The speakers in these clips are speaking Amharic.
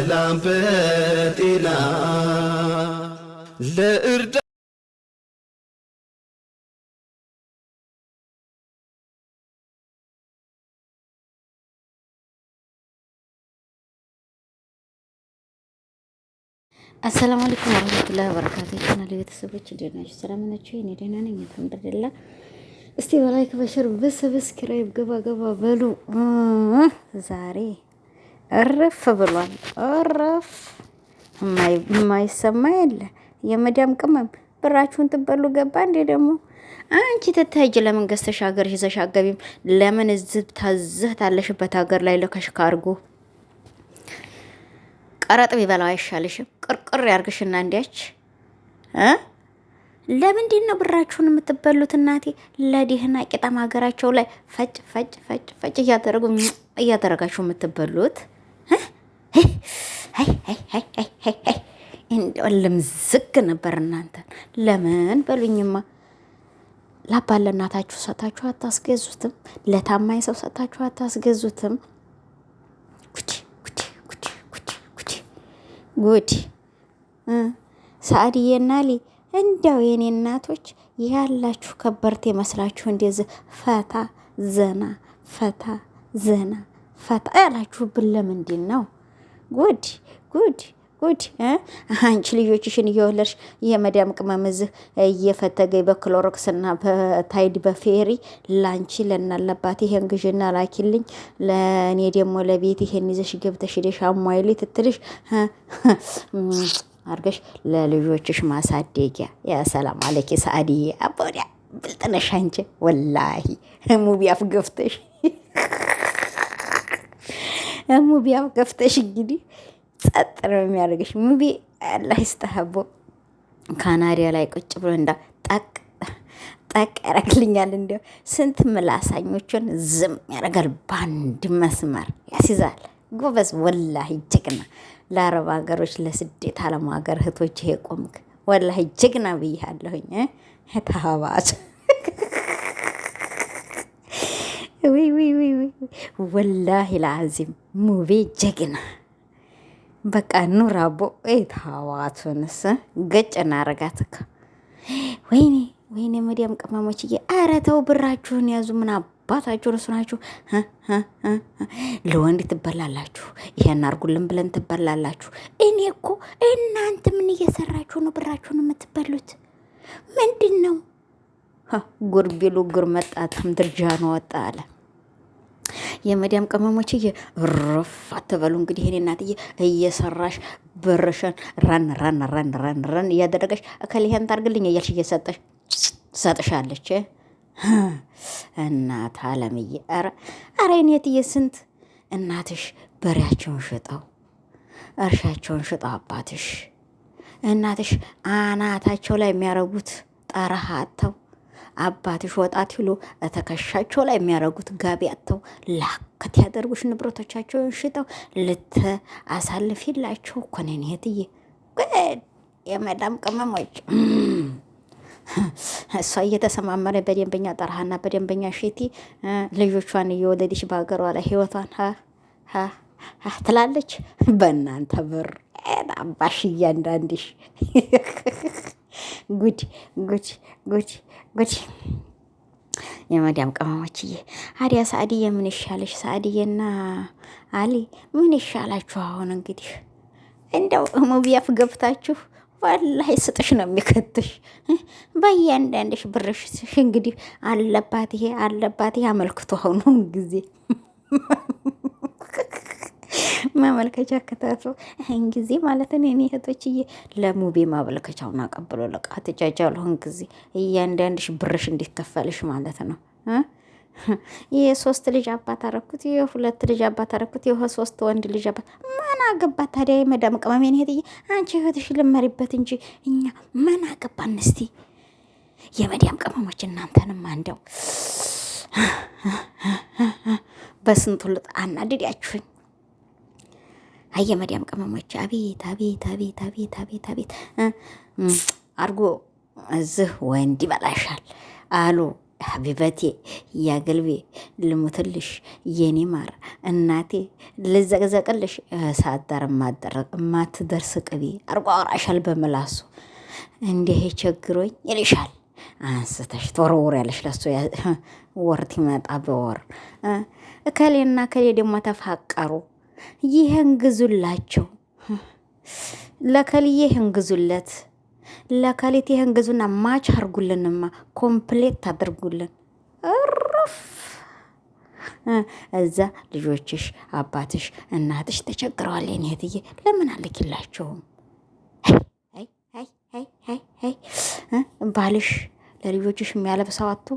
በሰላም በጤና ለእርዳ አሰላሙ አለይኩም ወራህመቱላሂ ወበረካቱሁ። ቻናሌ ቤተሰቦች እንዴት ናችሁ? ሰላም ናችሁ? እኔ ደህና ነኝ አልሐምዱሊላህ። እስቲ በላይክ በሸር በሰብስክራይብ ገባ ገባ በሉ። ዛሬ እረፍ ብሏል። እረፍ የማይሰማ የለ። የመዳም ቅመም ብራችሁን ትበሉ ገባ እንዴ? ደግሞ አንቺ ትታይጅ ለምን ገዝተሽ ሀገር ይዘሽ አገቢም? ለምን እዚህ ታዘህ ታለሽበት ሀገር ላይ ለከሽ ካርጎ ቀረጥ ቢበላው አይሻልሽም? ቅርቅር ያርግሽና እንዲያች ለምንድን ነው ብራችሁን የምትበሉት? እናቴ ለዲህና ቂጣም ሀገራቸው ላይ ፈጭ ፈጭ ፈጭ ፈጭ እያደረጋችሁ የምትበሉት እንደውም ዝግ ነበር እናንተ። ለምን በሉኝማ። ላባለ እናታችሁ ሰጣችሁ አታስገዙትም? ለታማኝ ሰው ሰጣችሁ አታስገዙትም? ጉድ ሰአድዬና ሊ እንዲያው የኔ እናቶች ያላችሁ ከበርቴ መስላችሁ እንደዚህ ፈታ ዘና ፈታ ዘና ፈታ ያላችሁብን ለምንድን ነው? ጉድ ጉድ ጉድ! አንቺ ልጆችሽን እየወለድሽ የመዳም ቅመም እዚህ እየፈተገኝ በክሎሮክስና በታይድ በፌሪ ላንቺ ለናለባት ይሄን ግዥና ላኪልኝ፣ ለእኔ ደግሞ ለቤት ይሄን ይዘሽ ገብተሽ ሄደሽ አሟይሊ ትትልሽ አርገሽ ለልጆችሽ ማሳደጊያ። ያ ሰላም አለኪ ሰአድዬ አቦዲያ ብልጥነሽ አንቺ ወላሂ ሙቢያፍ ገፍተሽ ሙቢያፍ ገፍተሽ እንግዲህ ጸጥ ነው የሚያደርግሽ። ሙቢ አላህ ይስተሐቦ ካናሪያ ላይ ቁጭ ብሎ እንዳ ጠቅ ያደርግልኛል። እንዲያው ስንት ምላሳኞቹን ዝም ያደርጋል። በአንድ መስመር ያስይዛል። ጎበዝ ወላሂ ጀግና። ለአረብ ሀገሮች ለስደት አለም ሀገር እህቶች ይሄ ቆምክ ወላሂ ጀግና ብያለሁኝ። ታባጭ ዊ ወላሂ ለአዚም ሙቤ ጀግና። በቃ ኑር አቦ ታዋቱንስ ገጭ እናረጋትከ። ወይኔ ወይኔ መዲያም ቅመሞችዬ፣ ኧረ ተው ብራችሁን ያዙ። ምን አባታችሁን እሱ ናችሁ። ለወንድ ትበላላችሁ፣ ይሄን አርጉልን ብለን ትበላላችሁ። እኔ እኮ እናንተ ምን እየሰራችሁ ነው ብራችሁን የምትበሉት? ምንድን ነው? ጉር ቢሉ ጉር መጣትም ድርጃ ነው ወጣ አለ። የመዲያም ቅመሞች ረፍ አትበሉ። እንግዲህ እኔ እናትዬ እየሰራሽ ብርሽን ረን እያደረገሽ እከሊህን ታርግልኝ እያልሽ እየሰጠሽ ሰጥሻለች እናት አለምዬ። ኧረ እኔትዬ ስንት እናትሽ በሬያቸውን ሽጠው እርሻቸውን ሽጠው አባትሽ እናትሽ አናታቸው ላይ የሚያረጉት ጠረሃ አተው አባትሽ ወጣት ይሉ ተከሻቸው ላይ የሚያረጉት ጋቢ አተው ላከት ያደርጉሽ ንብረቶቻቸውን ሽጠው ልትአሳልፊላቸው እኮ ነን እህትዬ። የመዳም ቅመሞች እሷ እየተሰማመረ በደንበኛ ጠርሃና በደንበኛ ሼቲ ልጆቿን እየወለደች በሀገሯ ላይ ህይወቷን ትላለች። በእናንተ ብር አባሽ እያንዳንድሽ ጉድ ጉድ ጉድ ጉድ! የመዳም ቅመሞችዬ አዲያ ሰአድዬ ምን ይሻለሽ? ሰአድዬና አሊ ምን ይሻላችሁ? አሁን እንግዲህ እንደው ሙቢያፍ ገብታችሁ ወላሂ ስጥሽ ነው የሚከትሽ በእያንዳንድሽ ብርሽ እንግዲህ አለባት ይሄ አመልክቶ አሁኑ ጊዜ ማመልከቻ ከታቶ ይሄን ጊዜ ማለት ነው። እኔ እህቶችዬ ለሙቤ ማመልከቻውን አቀብሎ ለቃት ጃጃለሁን ጊዜ እያንዳንድሽ ብርሽ እንዲከፈልሽ ማለት ነው። የሶስት ልጅ አባት አረኩት፣ የሁለት ልጅ አባት አረኩት፣ የሶስት ወንድ ልጅ አባት ማን አገባት ታዲያ? የመዳም ቅመሜን እህትዬ አንቺ እህትሽ ልመሪበት እንጂ እኛ ማን አገባን? እስቲ የመዳም ቅመሞች እናንተንም አንደው በስንቱ ልጥ አናድዳችሁኝ። አየ መዲያም ቅመሞች አቤት አቤት አቤት አቤት አቤት አቤት አርጎ እዚህ ወንድ ይበላሻል አሉ ሀቢበቴ ያገልቤ ልሙትልሽ የኔ ማር እናቴ ልዘቅዘቅልሽ ሳዳር ማትደርስ ቅቤ አርጓ አውራሻል በምላሱ እንዲህ ቸግሮኝ ይልሻል አንስተሽ ተወርውር ያለሽ ለሱ ወርት ይመጣ በወር እከሌና እከሌ ደግሞ ተፋቀሩ ይህን ግዙላቸው ለከልዬ ይህን ግዙለት ለከሊት ይህን ግዙና ማች አርጉልንማ ኮምፕሌት አድርጉልን እረፍ እዛ ልጆችሽ አባትሽ እናትሽ ተቸግረዋል የኔ እህትዬ ለምን አልክላቸውም ባልሽ ለልጆችሽ የሚያለብሰው አጥቶ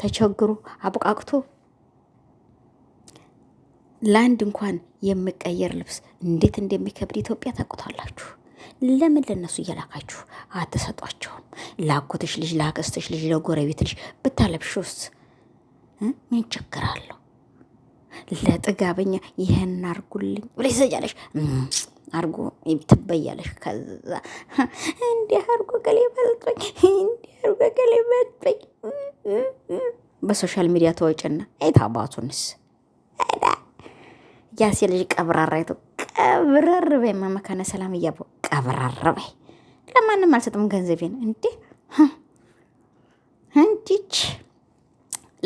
ተቸግሮ አብቃቅቶ ለአንድ እንኳን የሚቀየር ልብስ እንዴት እንደሚከብድ ኢትዮጵያ ታውቁታላችሁ። ለምን ለነሱ እየላካችሁ አትሰጧቸውም? ላጎትሽ ልጅ፣ ላክስትሽ ልጅ፣ ለጎረቤት ልጅ ብታለብሹስ ምን ችግር አለው? ለጥጋበኛ ይሄን አርጉልኝ ብለሽ ትሰጫለሽ። አርጎ ትበያለሽ። ከዛ እንዲህ አርጎ ገሌ በልጦኝ፣ እንዲህ አርጎ ገሌ በልጦኝ በሶሻል ሚዲያ ተወጭና አይታባቱንስ ያሴ ልጅ ቀብራራይቱ ቀብረር በይ መካነ ሰላም እያበው ቀብራራ በይ። ለማንም አልሰጥም ገንዘቤን እንዲች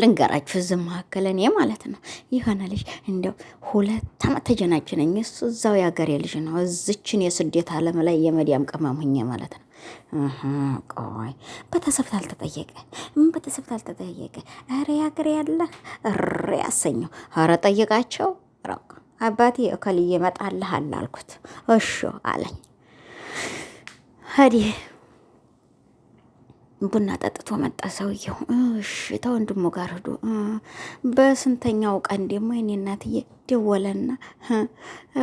ልንገራችሁ እዚህ መካከል እኔ ማለት ነው የሆነ ልጅ እንደው 2 ዓመት ተጀናጀነኝ። እሱ እዛው ያገሬ ልጅ ነው። እዚችን የስደት ዓለም ላይ የመዲያም ቅመም ሁኜ ማለት ነው። ቆይ ቤተሰብ ታልተጠየቀ ኧረ ያገሬ ያለ እሬ ያሰኘው ኧረ ጠይቃቸው አባቴ እከልዬ እመጣልሃል አልኩት። እሺ አለኝ። ሀዲህ ቡና ጠጥቶ መጣ ሰውየው። እሺ ተወንድሙ ጋር ሄዶ በስንተኛው ቀን ደግሞ የኔ እናትዬ ደወለና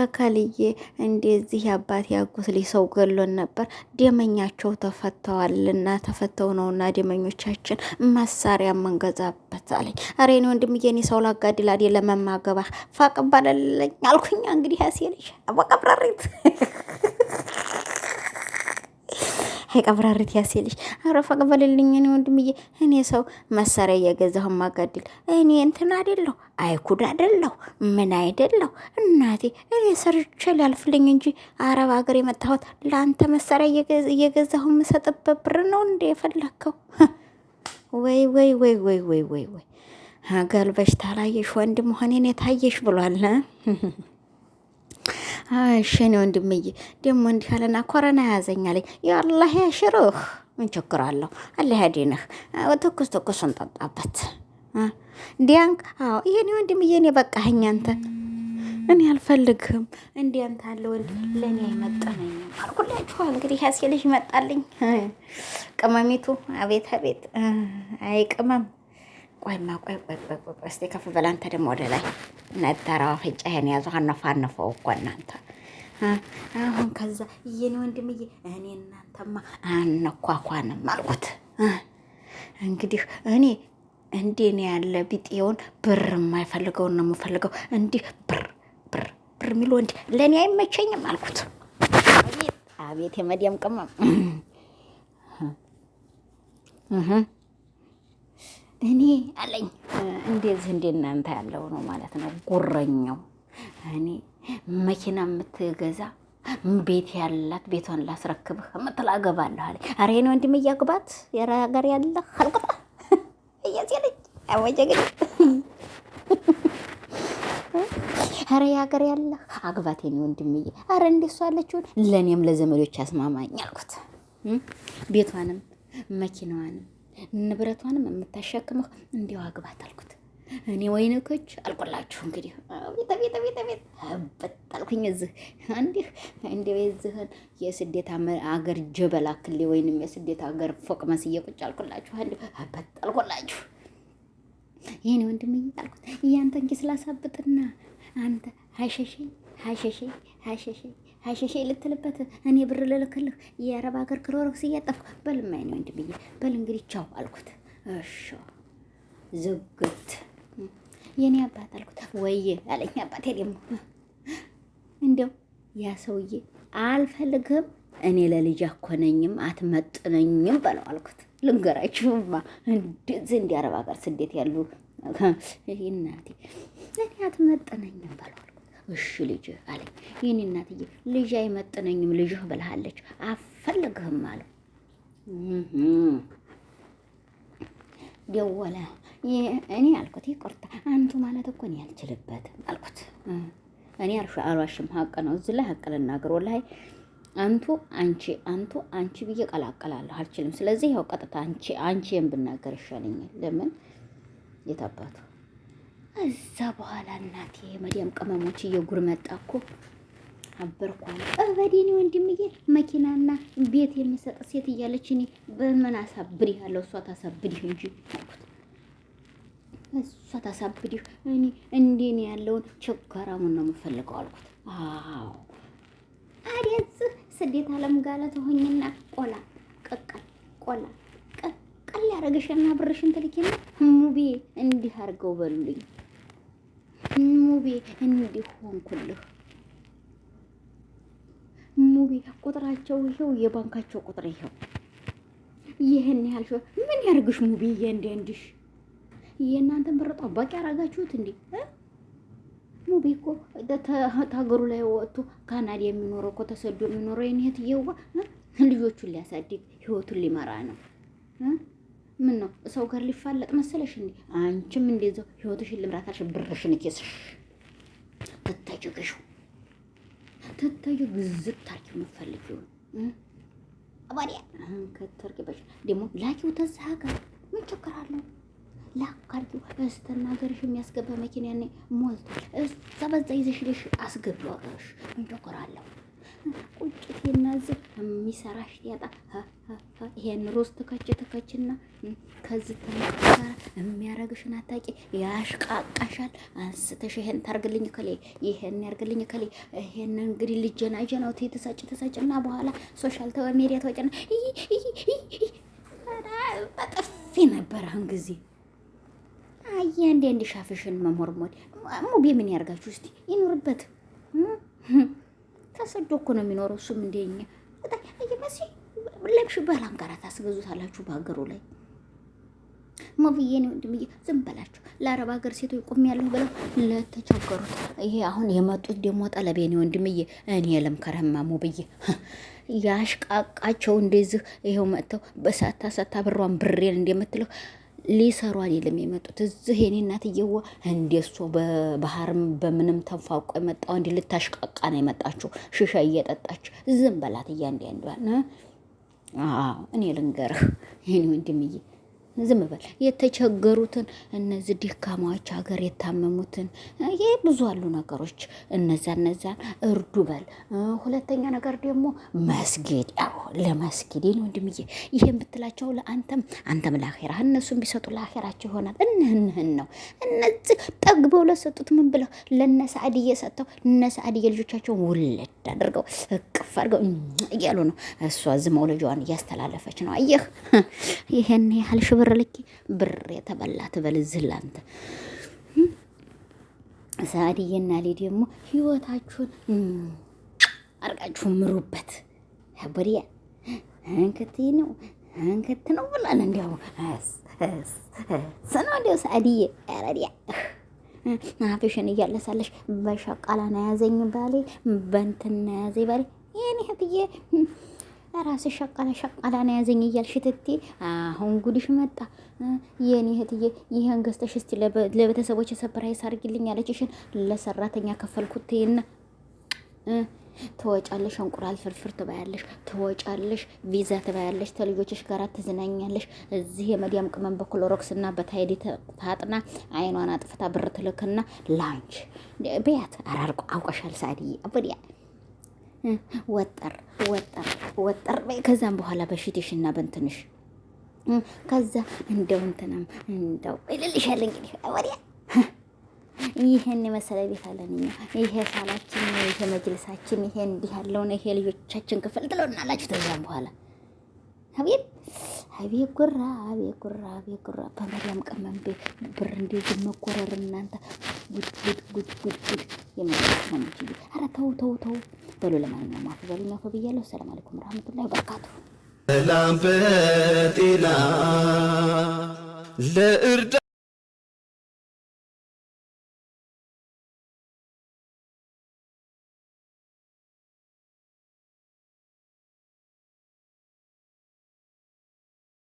እከልዬ እንደዚህ አባቴ ያጎት ልጅ ሰው ገሎን ነበር፣ ደመኛቸው ተፈተዋልና ተፈተው ነውና ደመኞቻችን መሳሪያ መንገዛበት አለኝ። ኧረ የኔ ወንድምዬ እኔ ሰው ላጋድል አይደለም ለመማገባ ፋቅባለልኝ አልኩኝ። እንግዲህ ያሲልሽ አወቀብራሪት ቀብራሪት ያሲልሽ አረፋ ቀበልልኝ እኔ ወንድምዬ እኔ ሰው መሳሪያ እየገዛሁ ማጋድል እኔ እንትን አይደለሁ አይኩድ አይደለሁ ምን አይደለሁ እናቴ እኔ ሰርቼ ላልፍልኝ እንጂ አረብ ሀገር የመጣሁት ለአንተ መሳሪያ እየገዛሁ የምሰጥበት ብር ነው እንደ የፈለከው? ወይ ወይ ወይ ወይ ወይ ወይ ወይ ገልበሽ ታላየሽ ወንድም ሆኔን የታየሽ ብሏል። እሺ እኔ ወንድምዬ ደግሞ እንዲህ አለና ኮረና ያዘኛለኝ። ያላህ ያሽርህ ምን ችግር አለው? አላህ ያዲንህ። ትኩስ እንጠጣበት ዲያንክ። አዎ ይሄኔ ወንድምዬ እኔ በቃኸኝ አንተ እኔ አልፈልግም። እንዲህ አንተ አለ ወንድ ለእኔ አይመጠነኝም አልኩላችሁ። እንግዲህ ያሴ ልጅ ይመጣልኝ ቅመሚቱ። አቤት አቤት አይ ቅመም ቆይማ ቆይ እስቲ ከፍ በል አንተ ደግሞ ወደ ላይ ነጠራው ፍንጫህን ያዘው አነፋነፈው እኮ እናንተ አሁን ከዛ የኔ ወንድምዬ እኔ እናንተማ አነኳኳንም አልኩት። እንግዲህ እኔ እንዴ ነው ያለ ቢጤውን ብር የማይፈልገውን ነው የምፈልገው። እንዲህ ብር የሚሉ ወንድ ለእኔ አይመቸኝም አልኩት። አቤት የመዲያም ቅመም እኔ አለኝ እንደዚህ እንደ እናንተ ያለው ነው ማለት ነው ጉረኛው። እኔ መኪና የምትገዛ ቤት ያላት ቤቷን ላስረክብህ የምትል አገባለሁ አለኝ። ኧረ የኔ ወንድም እያግባት የራ ሀገር ያለ አልኩት። እያዚያለኝ አወጀግኝ ኧረ የሀገር ያለ አግባት የኔ ወንድምዬ። ኧረ እንደሱ አለችውን ለእኔም ለዘመዶች ያስማማኝ አልኩት። ቤቷንም መኪናዋንም ንብረቷንም የምታሸክመው እንዲሁ አግባት አልኩት። እኔ ወይንኮች አልቆላችሁ እንግዲህ ቤት በት አልኩኝ። እዚህ እንዲህ እንዲሁ የዚህን የስደት አገር ጀበላ ክሌ ወይንም የስደት አገር ፎቅ መስዬ ቁጭ አልቆላችሁ እንዲሁ በት አልቆላችሁ። ይሄን ወንድምዬ አልኩት እያንተን ኪስ ላሳብጥና አንተ ሀሸሼ ልትልበት እኔ ብር ልልክልህ የአረብ ሀገር ክሮሮክስ እያጠፍኩ በልማይ ነው ወንድምዬ በል እንግዲህ ቻው አልኩት። እሺ ዝግት የኔ አባት አልኩት። ወይዬ አለኝ አባቴ ደግሞ እንደው ያ ሰውዬ አልፈልግም እኔ ለልጅ አኮነኝም አትመጥነኝም በለው አልኩት። ልንገራችሁማ እንደዚህ እንደ አረብ ሀገር ስደት ያሉ እናቴ እኔ አትመጥነኝም በለው አልኩት። እሺ ልጅ አለኝ። ይህን እናትዬ ልጅ አይመጥነኝም ልጅህ ብለሃለች አፈልግህም አለው። ደወለ። እኔ አልኩት ይቆርጣ አንቱ ማለት እኮ እኔ አልችልበትም አልኩት። እኔ አልዋሽም፣ ሀቅ ነው። እዚህ ላይ ሀቅ ልናገር። ወላሂ አንቱ አንቺ ብዬ ቀላቀላለሁ አልችልም። ስለዚህ ያው ቀጥታ አንቺ ብናገር ይሻለኛል። ለምን የታባቱ እዛ በኋላ እናቴ መዲያም ቅመሞች እየጉር መጣ እኮ አበርኳል። በዴኔ ወንድምዬ መኪናና ቤት የሚሰጥ ሴት እያለች እኔ በምን አሳብድ ያለው እሷ ታሳብድህ እንጂ አልኩት። እሷ ታሳብድህ እኔ እንደኔ ያለውን ቸጋራሙን ነው የምፈልገው አልኩት። አዎ አዲያስ ስደት አለም ጋለ ተሆኝና ቆላ ቀቀል ያረገሽና ብርሽን ትልኪና ሙቤ እንዲህ አርገው በሉልኝ፣ ሙቤ እንዲህ ሆንኩልህ፣ ሙቤ ቁጥራቸው ይሄው የባንካቸው ቁጥር ይሄው ይሄን ያህል ምን ያርግሽ ሙቤ የእንደንድሽ የእናንተን ብር ጠባቂ ያረጋችሁት እንዴ? ሙቤ እኮ ታገሩ ላይ ወጥቶ ካናዳ የሚኖረው እኮ ተሰዶ የሚኖረው የኔት ይየዋ ልጆቹን ሊያሳድግ ህይወቱን ሊመራ ነው። ምን ነው ሰው ጋር ሊፋለጥ መሰለሽ እንዴ? አንቺም እንደዛው ህይወትሽን ልምራታሽ ብርሽን ኬስሽ ተታዩ ግዝት ታርኪ የምትፈልጊው አባዲያ ከተርኪበሽ ደግሞ ላኪው ተዛጋ ምን ችግር አለው? ላካርኪው እስተናገርሽ የሚያስገባ መኪና ያኔ ሞልቷል። እዛ በዛ ይዘሽልሽ አስገባሽ ምን ችግር አለው? ቁጭት የናዝ የሚሰራሽ ያጣ ይሄን ሮስት ተከችና ከዚህ ተመጣጣ የሚያረግሽን አታቂ ያሽቃቃሻል። አንስተሽ ይሄን ታርግልኝ ከሌ ይሄን ያርግልኝ ከሌ ይሄን እንግዲህ ልጅናጀናው ተሰጭና በኋላ ሶሻል ሚዲያ ተወጨና በጥፊ ነበር አሁን ጊዜ አንዴ ሻፍሽን መሞርሞድ ሙቤ ምን ያርጋችሁ እስቲ ይኖርበት። ተሰዶ እኮ ነው የሚኖረው እሱም እንደኛ እየመሲ ለብሽ ባላን ጋር ታስገዙታላችሁ በሀገሩ ላይ ሙቤዬ ነው ወንድምዬ ዝም በላችሁ። ለአረብ ሀገር ሴቶች ቆም ያለሁ ብለው ለተቸገሩት ይሄ አሁን የመጡት ደግሞ ጠለቤ ነው ወንድምዬ እኔ ለምከረማ ሙቤዬ ያሽቃቃቸው እንደዚህ ይሄው መጥተው በሳታ ብሯን ብሬን እንደምትለው ሊሰሩ አይደለም የመጡት። እዚህ የኔ እናትዬዋ እንደሷ በባህርም በምንም ተንፋቆ የመጣው እንዲ ልታሽቃቃ ነው የመጣችው። ሽሻ እየጠጣች ዝም በላት እያንዳንዷን። እኔ ልንገርህ የኔ ወንድምዬ ዝም በል። የተቸገሩትን እነዚህ ድካማዎች ሀገር የታመሙትን ይሄ ብዙ አሉ ነገሮች እነዛን እርዱ በል። ሁለተኛ ነገር ደግሞ መስጊድ ያው ለመስጊድ ነው ወንድምዬ ይሄን ብትላቸው አንተም ለአኺራ እነሱም ቢሰጡ ለአኺራቸው ይሆናል። እንህን ነው እነዚህ ጠግበው ለሰጡት ምን ብለው ለነሳዕድዬ ሰጥተው እነሳዕድዬ ልጆቻቸውን ውልድ አድርገው እቅፍ አድርገው እያሉ ነው። እሷ ዝም መውለጃዋን እያስተላለፈች ነው። አየህ ይሄን ያህል ብር ልኪ ብር የተበላ ትበል ዝላንተ ሳዕድዬና ሊ ደግሞ ህይወታችሁን አርጋችሁ ምሩበት። ያበሪያ አንከት ነው ብላን እንዲያው ሰና እንዲያው ሳዕድዬ አረዲያ አፍሽን እያለሳለሽ በሸቃላ ነው ያዘኝ ባሌ በእንትን ነው ያዘኝ ባሌ የኔ እህትዬ ራስሽ ሸቃላ ነው ያዘኝ እያልሽ ትቴ አሁን ጉድሽ መጣ። የኔ እህትዬ ይሄን ገዝተሽ እስቲ ለቤተሰቦች ሰፕራይዝ አድርጊልኝ ያለችሽን ለሰራተኛ ከፈልኩትና ተወጫለሽ፣ እንቁላል ፍርፍር ትበያለሽ፣ ተወጫለሽ፣ ቪዛ ትበያለሽ፣ ተልጆችሽ ጋር ትዝናኛለሽ። እዚህ የመዲያም ቅመም በክሎሮክስ እና በታይዲ ታጥና አይኗን አጥፍታ ብር ትልክና ላንች በያት አራርቆ አውቀሻል ሳዕድዬ አበዲያ ወጠር በይ። ከዛም በኋላ በሽትሽና በእንትንሽ ከዛ እንደው እንትናም እንደው ይልልሻል እንግዲህ ወዲያ ይሄን የመሰለ ቤት አለን እኛ። ይሄ ሳላችን፣ ይሄ መጅልሳችን፣ ይሄ እንዲህ ያለውን ይሄ ልጆቻችን ክፍል ትለውናላችሁ። ከዛም በኋላ አቤት አቤት ጉራ አቤት ጉራ አቤት ጉራ በመሪያም ቀመም ብር እንደዚህ መቆረር እናንተ ጉድ የመረጥ ነው እንጂ። ኧረ ተው በሉ። ለማንኛውም አፍ በሉኝ አፍ ብያለሁ። ሰላም አለይኩም ወራህመቱላሂ ወበረካቱ። ሰላም በጤና ለእርዳ